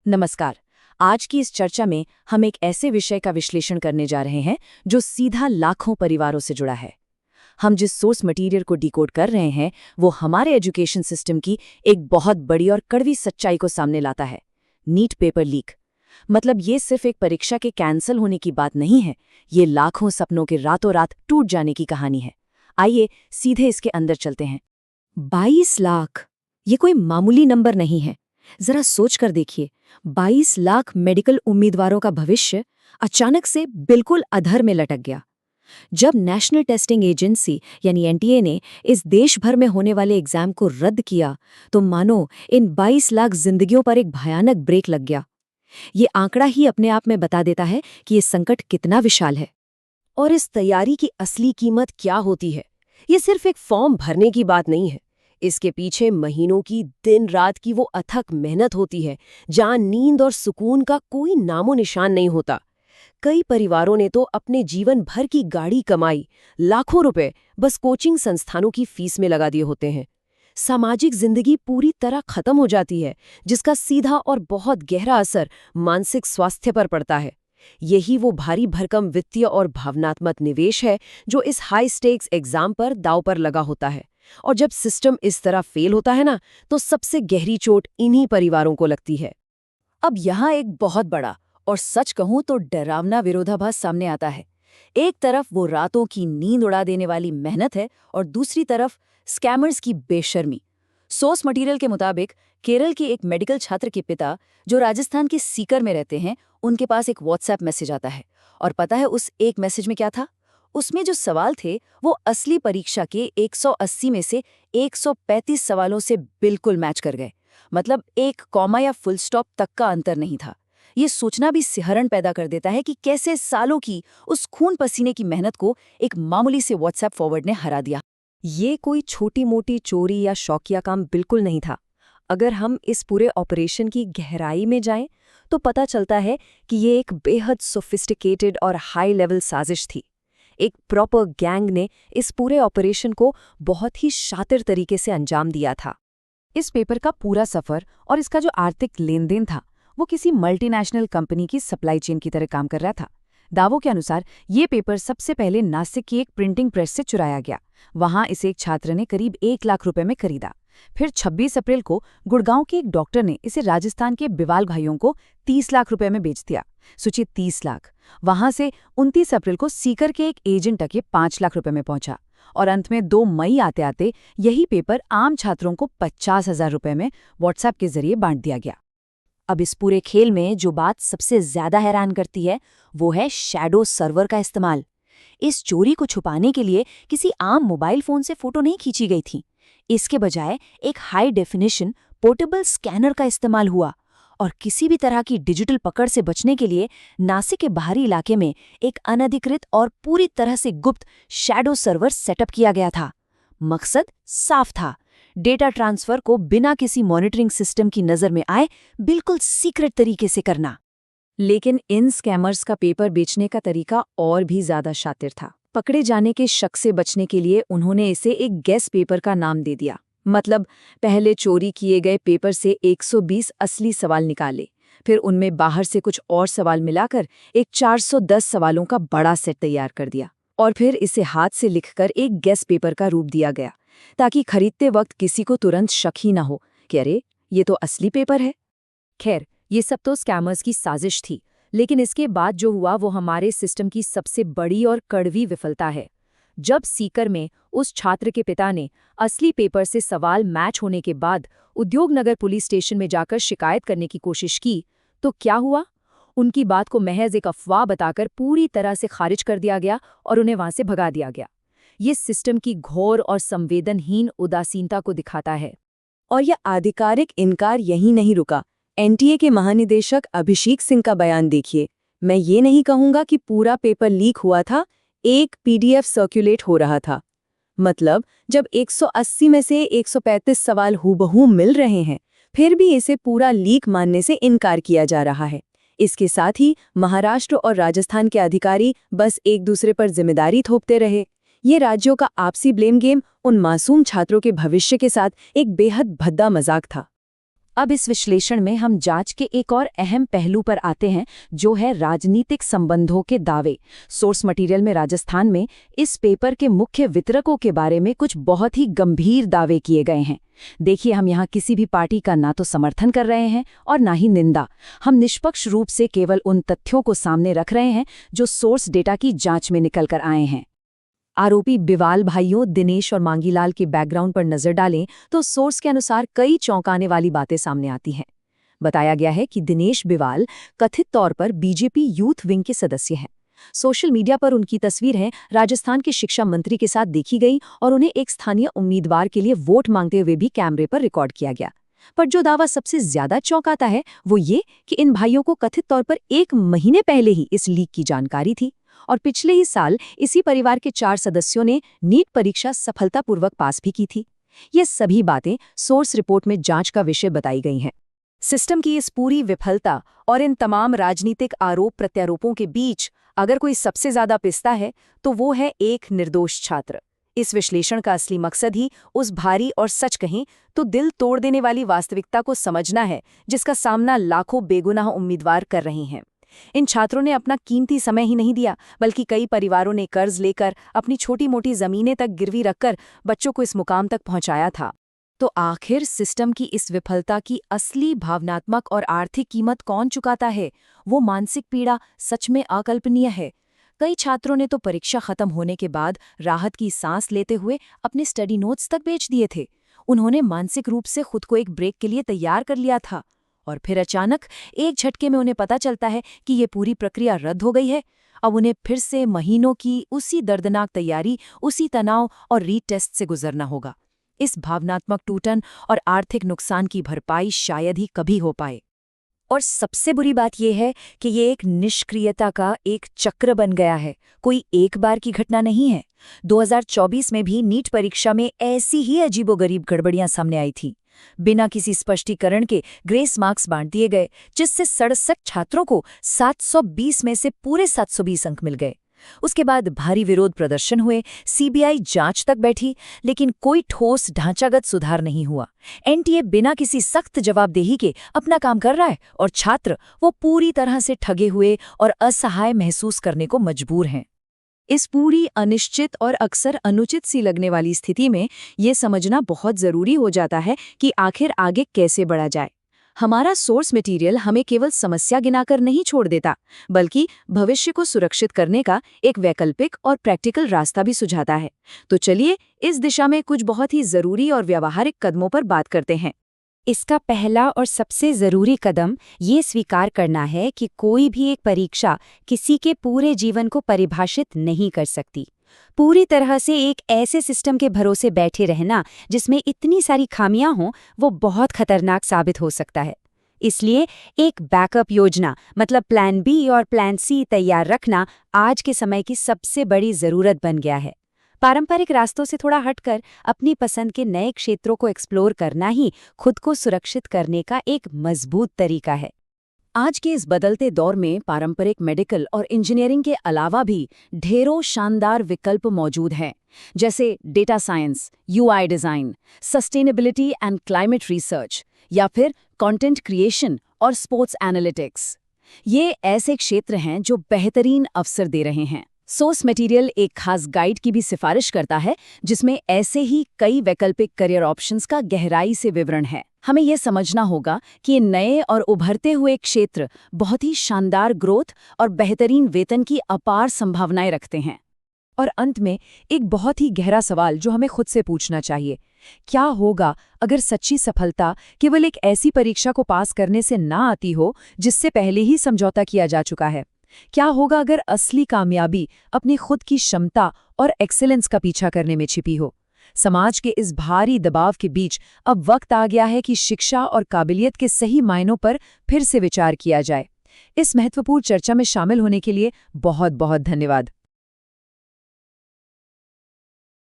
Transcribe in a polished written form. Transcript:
नमस्कार। आज की इस चर्चा में हम एक ऐसे विषय का विश्लेषण करने जा रहे हैं जो सीधा लाखों परिवारों से जुड़ा है। हम जिस सोर्स मटेरियल को डिकोड कर रहे हैं वो हमारे एजुकेशन सिस्टम की एक बहुत बड़ी और कड़वी सच्चाई को सामने लाता है। नीट पेपर लीक मतलब ये सिर्फ एक परीक्षा के कैंसिल होने की बात नहीं है, ये लाखों सपनों के रातों रात टूट जाने की कहानी है। आइए सीधे इसके अंदर चलते हैं। 22 लाख, ये कोई मामूली नंबर नहीं है। जरा सोच कर देखिए, 22 लाख मेडिकल उम्मीदवारों का भविष्य अचानक से बिल्कुल अधर में लटक गया। जब नेशनल टेस्टिंग एजेंसी यानी एनटीए ने इस देश भर में होने वाले एग्जाम को रद्द किया तो मानो इन 22 लाख जिंदगियों पर एक भयानक ब्रेक लग गया। ये आंकड़ा ही अपने आप में बता देता है कि ये संकट कितना विशाल है। और इस तैयारी की असली कीमत क्या होती है? ये सिर्फ एक फॉर्म भरने की बात नहीं है। इसके पीछे महीनों की दिन रात की वो अथक मेहनत होती है, जहां नींद और सुकून का कोई नामो निशान नहीं होता। कई परिवारों ने तो अपने जीवन भर की गाड़ी कमाई, लाखों रुपए बस कोचिंग संस्थानों की फीस में लगा दिए होते हैं। सामाजिक जिंदगी पूरी तरह खत्म हो जाती है, जिसका सीधा और बहुत गहरा असर मानसिक स्वास्थ्य पर पड़ता है। यही वो भारी भरकम वित्तीय और भावनात्मक निवेश है जो इस हाई स्टेक्स एग्जाम पर दांव पर लगा होता है। और जब सिस्टम इस तरह फेल होता है ना, तो सबसे गहरी चोट इन्हीं परिवारों को लगती है। अब यहाँ एक बहुत बड़ा और सच कहूं तो डरावना विरोधाभास सामने आता है। एक तरफ वो रातों की नींद उड़ा देने वाली मेहनत है और दूसरी तरफ स्कैमर्स की बेशर्मी। सोर्स मटेरियल के मुताबिक केरल के एक मेडिकल छात्र के पिता जो राजस्थान के सीकर में रहते हैं, उनके पास एक व्हाट्सएप मैसेज आता है। और पता है उस एक मैसेज में क्या था? उसमें जो सवाल थे वो असली परीक्षा के 180 में से 135 सवालों से बिल्कुल मैच कर गए। मतलब एक कॉमा या फुल स्टॉप तक का अंतर नहीं था। ये सोचना भी सिहरन पैदा कर देता है कि कैसे सालों की उस खून पसीने की मेहनत को एक मामूली से व्हाट्सएप फॉरवर्ड ने हरा दिया। ये कोई छोटी मोटी चोरी या शौकिया काम बिल्कुल नहीं था। अगर हम इस पूरे ऑपरेशन की गहराई में जाएं, तो पता चलता है कि ये एक बेहद सोफिस्टिकेटेड और हाई लेवल साजिश थी। एक प्रॉपर गैंग ने इस पूरे ऑपरेशन को बहुत ही शातिर तरीके से अंजाम दिया था। इस पेपर का पूरा सफर और इसका जो आर्थिक लेन देन था वो किसी मल्टीनेशनल कंपनी की सप्लाई चेन की तरह काम कर रहा था। दावों के अनुसार ये पेपर सबसे पहले नासिक की एक प्रिंटिंग प्रेस से चुराया गया। वहां इसे एक छात्र ने करीब 1 लाख रुपए में खरीदा। फिर 26 अप्रैल को गुड़गांव के एक डॉक्टर ने इसे राजस्थान के बिवाल भाइयों को 30 लाख रुपए में बेच दिया। सोचिए 30 लाख। वहां से 29 अप्रैल को सीकर के एक एजेंट तक ये 5 लाख रुपए में पहुंचा। और अंत में 2 मई आते आते यही पेपर आम छात्रों को 50,000 रुपए में व्हाट्सएप के जरिए बांट दिया गया। अब इस पूरे खेल में जो बात सबसे ज्यादा हैरान करती है वो है शैडो सर्वर का इस्तेमाल। इस चोरी को छुपाने के लिए किसी आम मोबाइल फोन से फोटो नहीं खींची गई थी। इसके बजाय एक हाई डेफिनेशन पोर्टेबल स्कैनर का इस्तेमाल हुआ। और किसी भी तरह की डिजिटल पकड़ से बचने के लिए नासिक के बाहरी इलाके में एक अनधिकृत और पूरी तरह से गुप्त शैडो सर्वर सेटअप किया गया था। मकसद साफ था, डेटा ट्रांसफर को बिना किसी मॉनिटरिंग सिस्टम की नजर में आए बिल्कुल सीक्रेट तरीके से करना। लेकिन इन स्कैमर्स का पेपर बेचने का तरीका और भी ज्यादा शातिर था। पकड़े जाने के शक से बचने के लिए उन्होंने इसे एक गेस पेपर का नाम दे दिया। मतलब पहले चोरी किए गए पेपर से 120 असली सवाल निकाले, फिर उनमें बाहर से कुछ और सवाल मिलाकर एक 410 सवालों का बड़ा सेट तैयार कर दिया। और फिर इसे हाथ से लिखकर एक गेस पेपर का रूप दिया गया, ताकि खरीदते वक्त किसी को तुरंत शक ही ना हो कि अरे ये तो असली पेपर है। खैर, ये सब तो स्कैमर्स की साजिश थी, लेकिन इसके बाद जो हुआ वो हमारे सिस्टम की सबसे बड़ी और कड़वी विफलता है। जब सीकर में उस छात्र के पिता ने असली पेपर से सवाल मैच होने के बाद उद्योगनगर पुलिस स्टेशन में जाकर शिकायत करने की कोशिश की, तो क्या हुआ? उनकी बात को महज एक अफवाह बताकर पूरी तरह से खारिज कर दिया गया और उन्हें वहां से भगा दिया गया। ये सिस्टम की घोर और संवेदनहीन उदासीनता को दिखाता है। और यह आधिकारिक इनकार यहीं नहीं रुका। एनटीए के महानिदेशक अभिषेक सिंह का बयान देखिए। मैं ये नहीं कहूंगा कि पूरा पेपर लीक हुआ था, एक पीडीएफ सर्कुलेट हो रहा था। मतलब जब 180 में से 135 सवाल हूबहू मिल रहे हैं, फिर भी इसे पूरा लीक मानने से इनकार किया जा रहा है। इसके साथ ही महाराष्ट्र और राजस्थान के अधिकारी बस एक दूसरे पर जिम्मेदारी थोपते रहे। ये राज्यों का आपसी ब्लेम गेम उन मासूम छात्रों के भविष्य के साथ एक बेहद भद्दा मजाक था। अब इस विश्लेषण में हम जांच के एक और अहम पहलू पर आते हैं, जो है राजनीतिक संबंधों के दावे। सोर्स मटेरियल में राजस्थान में इस पेपर के मुख्य वितरकों के बारे में कुछ बहुत ही गंभीर दावे किए गए हैं। देखिए, हम यहाँ किसी भी पार्टी का ना तो समर्थन कर रहे हैं और ना ही निंदा। हम निष्पक्ष रूप से केवल उन तथ्यों को सामने रख रहे हैं जो सोर्स डेटा की जांच में निकल कर आए हैं। आरोपी बिवाल भाइयों दिनेश और मांगीलाल के बैकग्राउंड पर नजर डालें तो सोर्स के अनुसार कई चौंकाने वाली बातें सामने आती हैं। बताया गया है कि दिनेश बिवाल कथित तौर पर बीजेपी यूथ विंग के सदस्य हैं। सोशल मीडिया पर उनकी तस्वीरें राजस्थान के शिक्षा मंत्री के साथ देखी गई और उन्हें एक स्थानीय उम्मीदवार के लिए वोट मांगते हुए भी कैमरे पर रिकॉर्ड किया गया। पर जो दावा सबसे ज्यादा चौंकाता है वो ये कि इन भाइयों को कथित तौर पर 1 महीने पहले ही इस लीक की जानकारी थी और पिछले ही साल इसी परिवार के 4 सदस्यों ने नीट परीक्षा सफलतापूर्वक पास भी की थी। ये सभी बातें सोर्स रिपोर्ट में जांच का विषय बताई गई हैं। सिस्टम की इस पूरी विफलता और इन तमाम राजनीतिक आरोप प्रत्यारोपों के बीच अगर कोई सबसे ज्यादा पिसता है तो वो है एक निर्दोष छात्र। इस विश्लेषण का असली मकसद ही उस भारी और सच कहें तो दिल तोड़ देने वाली वास्तविकता को समझना है, जिसका सामना लाखों बेगुनाह उम्मीदवार कर रहे हैं। इन छात्रों ने अपना कीमती समय ही नहीं दिया, बल्कि कई परिवारों ने कर्ज लेकर अपनी छोटी मोटी जमीनें तक गिरवी रखकर बच्चों को इस मुकाम तक पहुंचाया था। तो आखिर सिस्टम की इस विफलता की असली भावनात्मक और आर्थिक कीमत कौन चुकाता है? वो मानसिक पीड़ा सच में अकल्पनीय है। कई छात्रों ने तो परीक्षा खत्म होने के बाद राहत की सांस लेते हुए अपने स्टडी नोट्स तक बेच दिए थे। उन्होंने मानसिक रूप से खुद को एक ब्रेक के लिए तैयार कर लिया था और फिर अचानक एक झटके में उन्हें पता चलता है कि ये पूरी प्रक्रिया रद्द हो गई है। अब उन्हें फिर से महीनों की उसी दर्दनाक तैयारी, उसी तनाव और रीटेस्ट से गुजरना होगा। इस भावनात्मक टूटन और आर्थिक नुकसान की भरपाई शायद ही कभी हो पाए। और सबसे बुरी बात यह है कि ये एक निष्क्रियता का एक चक्र बन गया है, कोई एक बार की घटना नहीं है। 2024 में भी नीट परीक्षा में ऐसी ही अजीबोगरीब गड़बड़ियां सामने आई थी। बिना किसी स्पष्टीकरण के ग्रेस मार्क्स बांट दिए गए, जिससे 67 छात्रों को 720 में से पूरे 720 अंक मिल गए। उसके बाद भारी विरोध प्रदर्शन हुए, सीबीआई जांच तक बैठी, लेकिन कोई ठोस ढांचागत सुधार नहीं हुआ। एनटीए बिना किसी सख्त जवाबदेही के अपना काम कर रहा है और छात्र वो पूरी तरह से ठगे हुए और असहाय महसूस करने को मजबूर हैं। इस पूरी अनिश्चित और अक्सर अनुचित सी लगने वाली स्थिति में ये समझना बहुत जरूरी हो जाता है कि आखिर आगे कैसे बढ़ा जाए। हमारा सोर्स मटेरियल हमें केवल समस्या गिनाकर नहीं छोड़ देता, बल्कि भविष्य को सुरक्षित करने का एक वैकल्पिक और प्रैक्टिकल रास्ता भी सुझाता है। तो चलिए इस दिशा में कुछ बहुत ही जरूरी और व्यावहारिक कदमों पर बात करते हैं। इसका पहला और सबसे जरूरी कदम ये स्वीकार करना है कि कोई भी एक परीक्षा किसी के पूरे जीवन को परिभाषित नहीं कर सकती। पूरी तरह से एक ऐसे सिस्टम के भरोसे बैठे रहना जिसमें इतनी सारी खामियां हों, वो बहुत खतरनाक साबित हो सकता है। इसलिए एक बैकअप योजना, मतलब प्लान बी और प्लान सी तैयार रखना आज के समय की सबसे बड़ी जरूरत बन गया है। पारंपरिक रास्तों से थोड़ा हटकर अपनी पसंद के नए क्षेत्रों को एक्सप्लोर करना ही खुद को सुरक्षित करने का एक मजबूत तरीका है। आज के इस बदलते दौर में पारंपरिक मेडिकल और इंजीनियरिंग के अलावा भी ढेरों शानदार विकल्प मौजूद हैं, जैसे data science, UI design, sustainability and climate research या फिर कंटेंट क्रिएशन और स्पोर्ट्स एनालिटिक्स। ये ऐसे क्षेत्र हैं जो बेहतरीन अवसर दे रहे हैं। सोर्स मटेरियल एक खास गाइड की भी सिफारिश करता है, जिसमें ऐसे ही कई वैकल्पिक करियर ऑप्शंस का गहराई से विवरण है। हमें यह समझना होगा कि ये नए और उभरते हुए क्षेत्र बहुत ही शानदार ग्रोथ और बेहतरीन वेतन की अपार संभावनाएं रखते हैं। और अंत में एक बहुत ही गहरा सवाल जो हमें खुद से पूछना चाहिए, क्या होगा अगर सच्ची सफलता केवल एक ऐसी परीक्षा को पास करने से ना आती हो जिससे पहले ही समझौता किया जा चुका है? क्या होगा अगर असली कामयाबी अपनी खुद की क्षमता और एक्सेलेंस का पीछा करने में छिपी हो? समाज के इस भारी दबाव के बीच अब वक्त आ गया है कि शिक्षा और काबिलियत के सही मायनों पर फिर से विचार किया जाए। इस महत्वपूर्ण चर्चा में शामिल होने के लिए बहुत बहुत धन्यवाद।